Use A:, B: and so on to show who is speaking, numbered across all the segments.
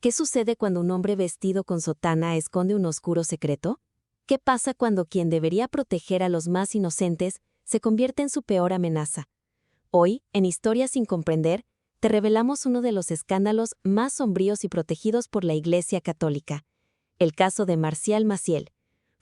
A: ¿Qué sucede cuando un hombre vestido con sotana esconde un oscuro secreto? ¿Qué pasa cuando quien debería proteger a los más inocentes se convierte en su peor amenaza? Hoy, en Historias sin comprender, te revelamos uno de los escándalos más sombríos y protegidos por la Iglesia Católica, el caso de Marcial Maciel,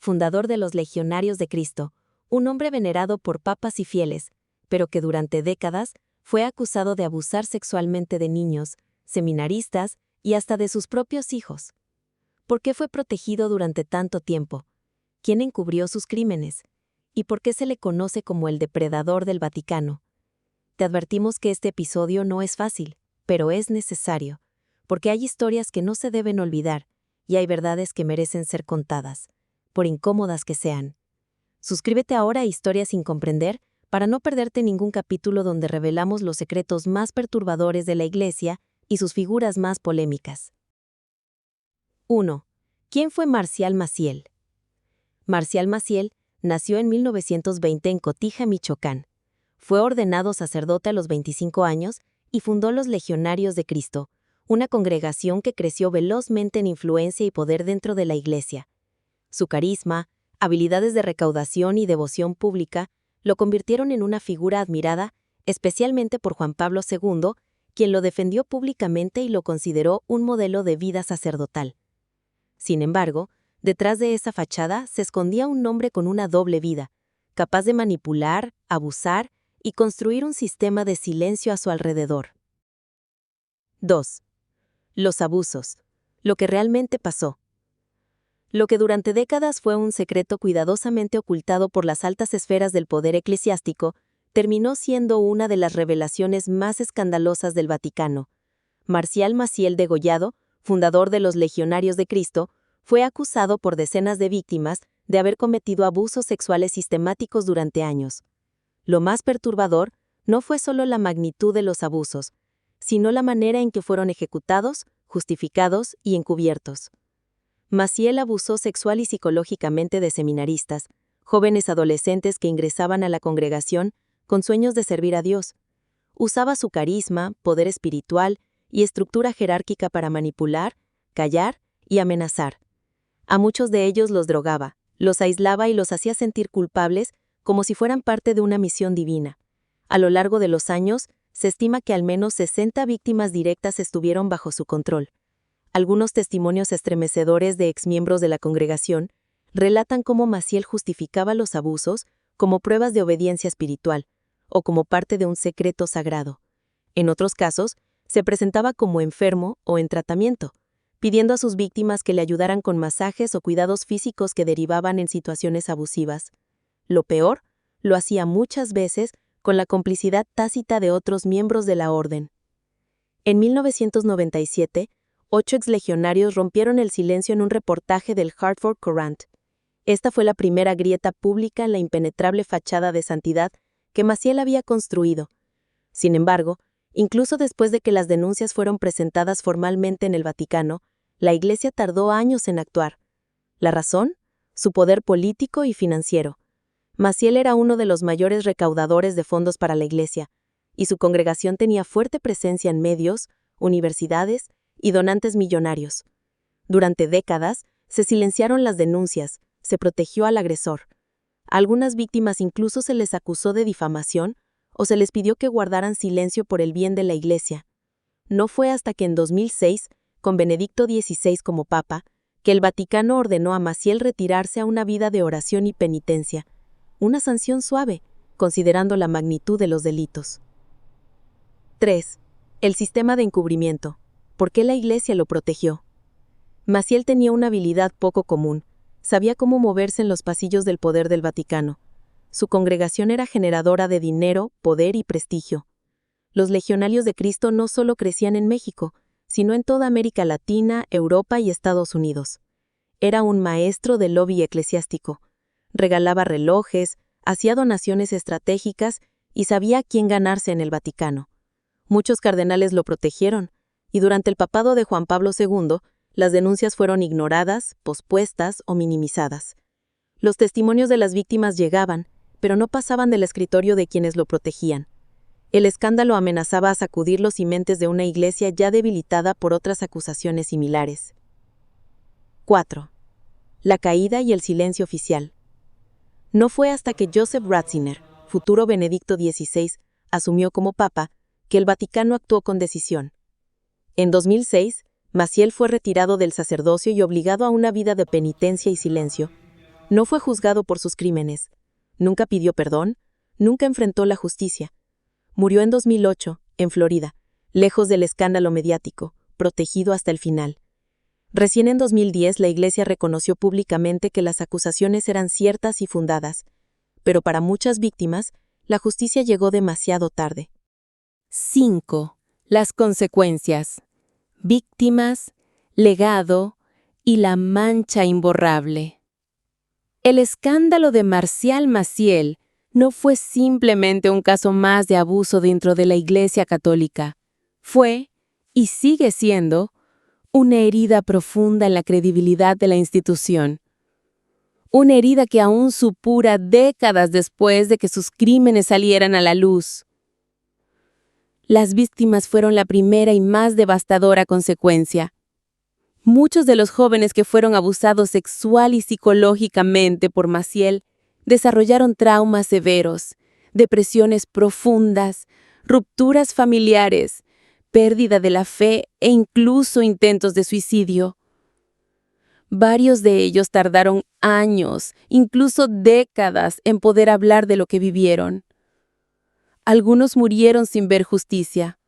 A: fundador de los Legionarios de Cristo, un hombre venerado por papas y fieles, pero que durante décadas fue acusado de abusar sexualmente de niños, seminaristas y hasta de sus propios hijos. ¿Por qué fue protegido durante tanto tiempo? ¿Quién encubrió sus crímenes? ¿Y por qué se le conoce como el depredador del Vaticano? Te advertimos que este episodio no es fácil, pero es necesario, porque hay historias que no se deben olvidar y hay verdades que merecen ser contadas, por incómodas que sean. Suscríbete ahora a Historias sin comprender para no perderte ningún capítulo donde revelamos los secretos más perturbadores de la Iglesia y sus figuras más polémicas. 1. ¿Quién fue Marcial Maciel? Marcial Maciel nació en 1920 en Cotija, Michoacán. Fue ordenado sacerdote a los 25 años y fundó los Legionarios de Cristo, una congregación que creció velozmente en influencia y poder dentro de la Iglesia. Su carisma, habilidades de recaudación y devoción pública lo convirtieron en una figura admirada, especialmente por Juan Pablo II, quien lo defendió públicamente y lo consideró un modelo de vida sacerdotal. Sin embargo, detrás de esa fachada se escondía un hombre con una doble vida, capaz de manipular, abusar y construir un sistema de silencio a su alrededor. 2. Los abusos. Lo que realmente pasó. Lo que durante décadas fue un secreto cuidadosamente ocultado por las altas esferas del poder eclesiástico, terminó siendo una de las revelaciones más escandalosas del Vaticano. Marcial Maciel degollado, fundador de los Legionarios de Cristo, fue acusado por decenas de víctimas de haber cometido abusos sexuales sistemáticos durante años. Lo más perturbador no fue solo la magnitud de los abusos, sino la manera en que fueron ejecutados, justificados y encubiertos. Maciel abusó sexual y psicológicamente de seminaristas, jóvenes adolescentes que ingresaban a la congregación con sueños de servir a Dios. Usaba su carisma, poder espiritual y estructura jerárquica para manipular, callar y amenazar. A muchos de ellos los drogaba, los aislaba y los hacía sentir culpables como si fueran parte de una misión divina. A lo largo de los años, se estima que al menos 60 víctimas directas estuvieron bajo su control. Algunos testimonios estremecedores de exmiembros de la congregación relatan cómo Maciel justificaba los abusos como pruebas de obediencia espiritual o como parte de un secreto sagrado. En otros casos, se presentaba como enfermo o en tratamiento, pidiendo a sus víctimas que le ayudaran con masajes o cuidados físicos que derivaban en situaciones abusivas. Lo peor, lo hacía muchas veces con la complicidad tácita de otros miembros de la orden. En 1997, 8 exlegionarios rompieron el silencio en un reportaje del Hartford Courant. Esta fue la primera grieta pública en la impenetrable fachada de santidad que Maciel había construido. Sin embargo, incluso después de que las denuncias fueron presentadas formalmente en el Vaticano, la Iglesia tardó años en actuar. ¿La razón? Su poder político y financiero. Maciel era uno de los mayores recaudadores de fondos para la Iglesia, y su congregación tenía fuerte presencia en medios, universidades y donantes millonarios. Durante décadas, se silenciaron las denuncias, se protegió al agresor. A algunas víctimas incluso se les acusó de difamación o se les pidió que guardaran silencio por el bien de la Iglesia. No fue hasta que en 2006, con Benedicto XVI como Papa, que el Vaticano ordenó a Maciel retirarse a una vida de oración y penitencia, una sanción suave, considerando la magnitud de los delitos. 3. El sistema de encubrimiento. ¿Por qué la Iglesia lo protegió? Maciel tenía una habilidad poco común. Sabía cómo moverse en los pasillos del poder del Vaticano. Su congregación era generadora de dinero, poder y prestigio. Los Legionarios de Cristo no solo crecían en México, sino en toda América Latina, Europa y Estados Unidos. Era un maestro del lobby eclesiástico. Regalaba relojes, hacía donaciones estratégicas y sabía a quién ganarse en el Vaticano. Muchos cardenales lo protegieron, y durante el papado de Juan Pablo II, las denuncias fueron ignoradas, pospuestas o minimizadas. Los testimonios de las víctimas llegaban, pero no pasaban del escritorio de quienes lo protegían. El escándalo amenazaba a sacudir los cimientos de una iglesia ya debilitada por otras acusaciones similares. 4. La caída y el silencio oficial. No fue hasta que Joseph Ratzinger, futuro Benedicto XVI, asumió como papa, que el Vaticano actuó con decisión. En 2006, Maciel fue retirado del sacerdocio y obligado a una vida de penitencia y silencio. No fue juzgado por sus crímenes. Nunca pidió perdón, nunca enfrentó la justicia. Murió en 2008, en Florida, lejos del escándalo mediático, protegido hasta el final. Recién en 2010 la Iglesia reconoció públicamente que las acusaciones eran ciertas y fundadas, pero para muchas víctimas, la justicia llegó demasiado tarde.
B: 5. Las consecuencias. Víctimas, legado y la mancha imborrable. El escándalo de Marcial Maciel no fue simplemente un caso más de abuso dentro de la Iglesia Católica. Fue, y sigue siendo, una herida profunda en la credibilidad de la institución. Una herida que aún supura décadas después de que sus crímenes salieran a la luz. Las víctimas fueron la primera y más devastadora consecuencia. Muchos de los jóvenes que fueron abusados sexual y psicológicamente por Maciel desarrollaron traumas severos, depresiones profundas, rupturas familiares, pérdida de la fe e incluso intentos de suicidio. Varios de ellos tardaron años, incluso décadas, en poder hablar de lo que vivieron. Algunos murieron sin ver justicia.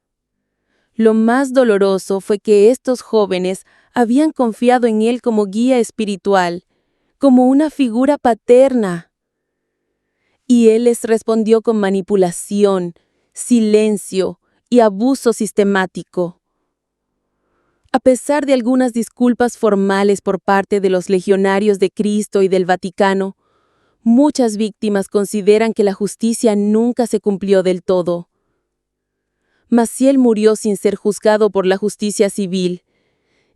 B: Lo más doloroso fue que estos jóvenes habían confiado en él como guía espiritual, como una figura paterna. Y él les respondió con manipulación, silencio y abuso sistemático. A pesar de algunas disculpas formales por parte de los legionarios de Cristo y del Vaticano, muchas víctimas consideran que la justicia nunca se cumplió del todo. Maciel murió sin ser juzgado por la justicia civil,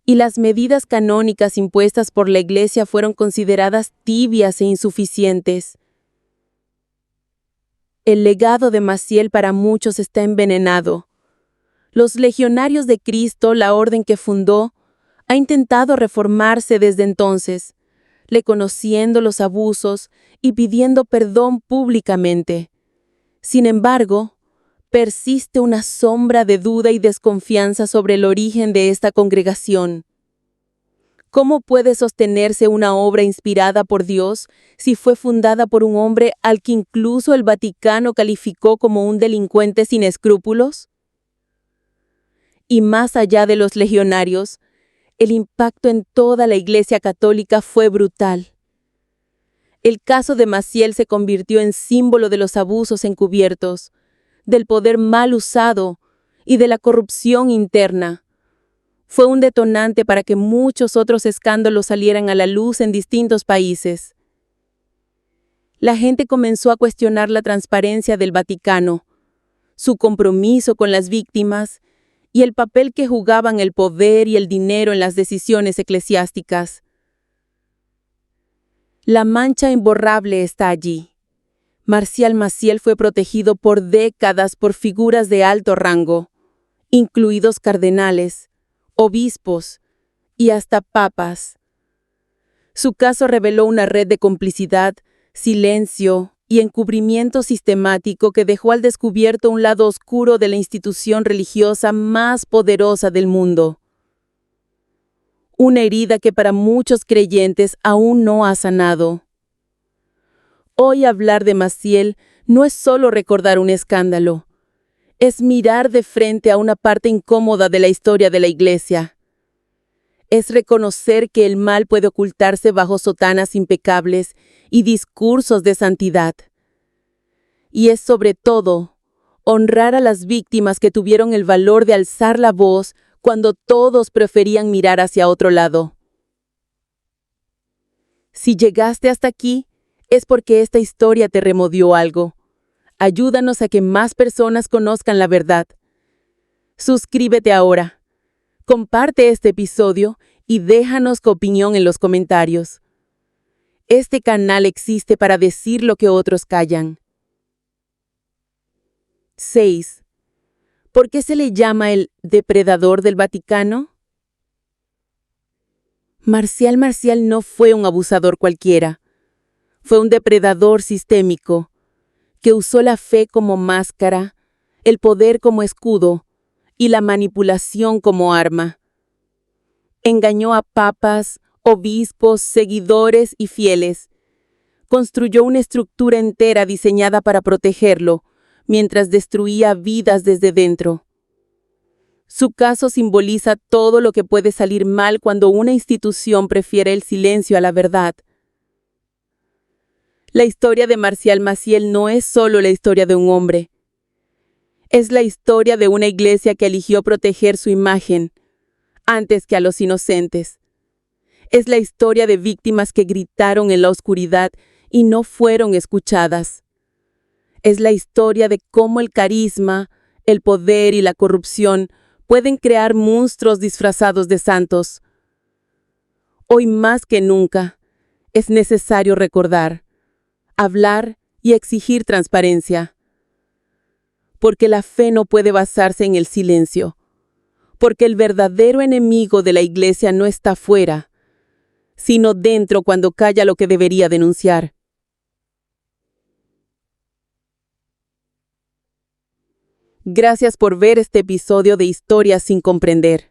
B: y las medidas canónicas impuestas por la Iglesia fueron consideradas tibias e insuficientes. El legado de Maciel para muchos está envenenado. Los legionarios de Cristo, la orden que fundó, ha intentado reformarse desde entonces, reconociendo los abusos y pidiendo perdón públicamente. Sin embargo, persiste una sombra de duda y desconfianza sobre el origen de esta congregación. ¿Cómo puede sostenerse una obra inspirada por Dios si fue fundada por un hombre al que incluso el Vaticano calificó como un delincuente sin escrúpulos? Y más allá de los legionarios, el impacto en toda la Iglesia Católica fue brutal. El caso de Maciel se convirtió en símbolo de los abusos encubiertos, del poder mal usado y de la corrupción interna. Fue un detonante para que muchos otros escándalos salieran a la luz en distintos países. La gente comenzó a cuestionar la transparencia del Vaticano, su compromiso con las víctimas y el papel que jugaban el poder y el dinero en las decisiones eclesiásticas. La mancha imborrable está allí. Marcial Maciel fue protegido por décadas por figuras de alto rango, incluidos cardenales, obispos y hasta papas. Su caso reveló una red de complicidad, silencio y encubrimiento sistemático que dejó al descubierto un lado oscuro de la institución religiosa más poderosa del mundo. Una herida que para muchos creyentes aún no ha sanado. Hoy hablar de Maciel no es solo recordar un escándalo, es mirar de frente a una parte incómoda de la historia de la Iglesia. Es reconocer que el mal puede ocultarse bajo sotanas impecables y discursos de santidad. Y es sobre todo honrar a las víctimas que tuvieron el valor de alzar la voz cuando todos preferían mirar hacia otro lado. Si llegaste hasta aquí, es porque esta historia te removió algo. Ayúdanos a que más personas conozcan la verdad. Suscríbete ahora. Comparte este episodio y déjanos tu opinión en los comentarios. Este canal existe para decir lo que otros callan. 6. ¿Por qué se le llama el depredador del Vaticano? Marcial no fue un abusador cualquiera. Fue un depredador sistémico, que usó la fe como máscara, el poder como escudo y la manipulación como arma. Engañó a papas, obispos, seguidores y fieles. Construyó una estructura entera diseñada para protegerlo, mientras destruía vidas desde dentro. Su caso simboliza todo lo que puede salir mal cuando una institución prefiere el silencio a la verdad. La historia de Marcial Maciel no es solo la historia de un hombre. Es la historia de una iglesia que eligió proteger su imagen antes que a los inocentes. Es la historia de víctimas que gritaron en la oscuridad y no fueron escuchadas. Es la historia de cómo el carisma, el poder y la corrupción pueden crear monstruos disfrazados de santos. Hoy más que nunca, es necesario recordar, hablar y exigir transparencia. Porque la fe no puede basarse en el silencio. Porque el verdadero enemigo de la iglesia no está fuera, sino dentro cuando calla lo que debería denunciar. Gracias por ver este episodio de Historias sin comprender.